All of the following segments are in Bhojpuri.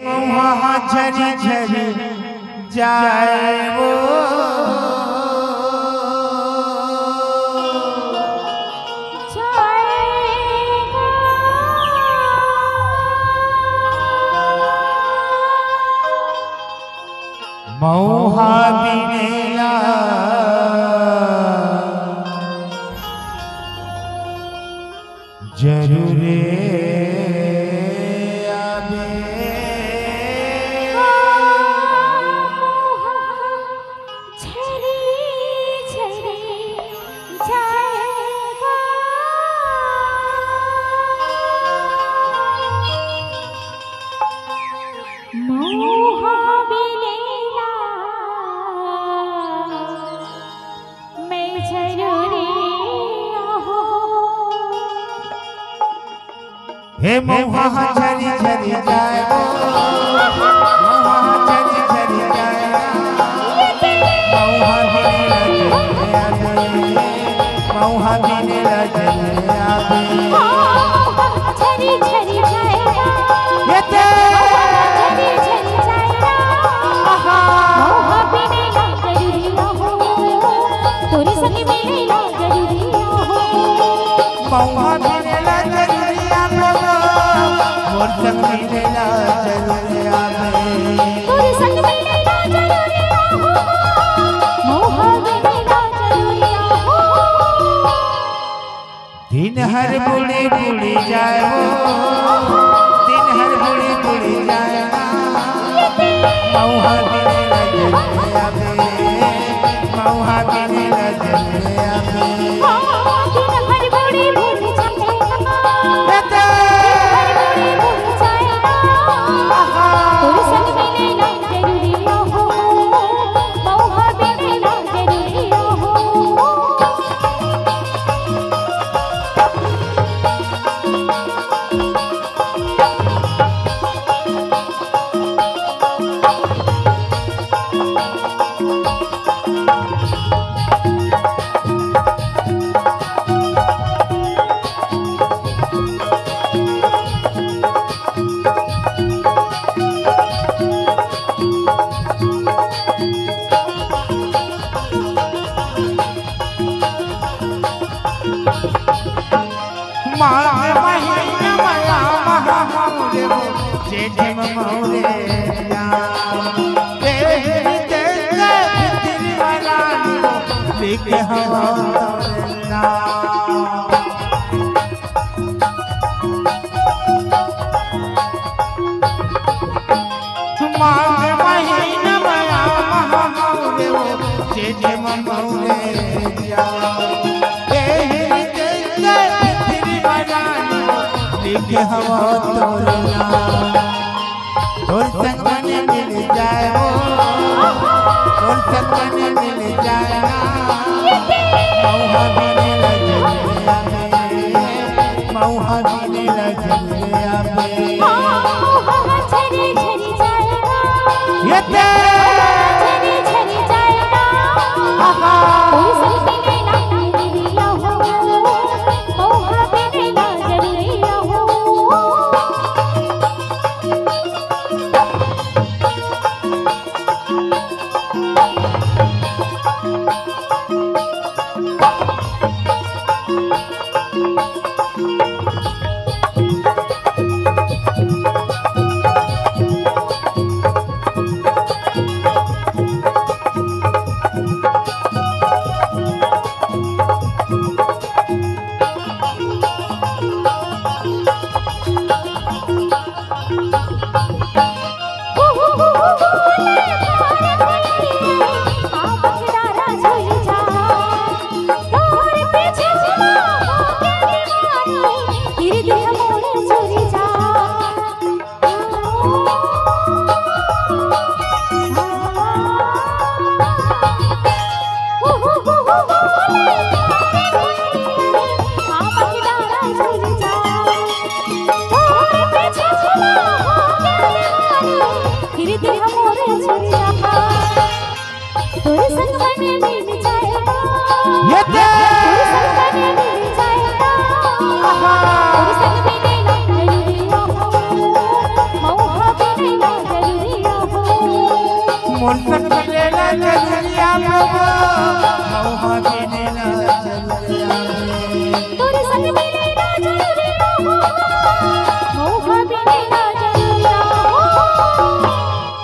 वहाँ झरी झरी जाए वो मौहा बिनेला जरूरे हे मौहा झरी झरी जाए मौहा झरी झरी जाए मौहा बिने लजने आवे झरी झरी जाए ये ते झरी झरी जाए मौहा बिने जरूरी हो तोरी संग मिलेला जरूरी हो मौहा बिने जरूरी मोर संग मिलेला जरूरी आवे तोरे संग मिलेला जरूरी हो मौहा मिलेला जरूरी हो दिन हर बुढ़ी बुढ़ी जाए दिन हर बुढ़ी बुढ़ी जाए मौहा मिलेला जरूरी आवे मौहा मिलेला जरूरी आवे दिन हर बुढ़ी बुढ़ी हवा तोरना तोर संग मने मिल जाए तोर संग मने मिल जाए मौहा बिने लजने मौहा बिने लजने आवे मौहा झरी झरी जाए ये ते झरी झरी जाए तोरे संग मिलेला जरूरी हो मौहा बिनेला जरूरी हो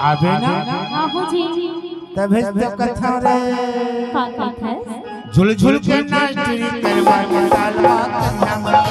आवे ना आहो जी तबे तो कथा रे का है झुल झुल के नाच करवा कालवा कन्या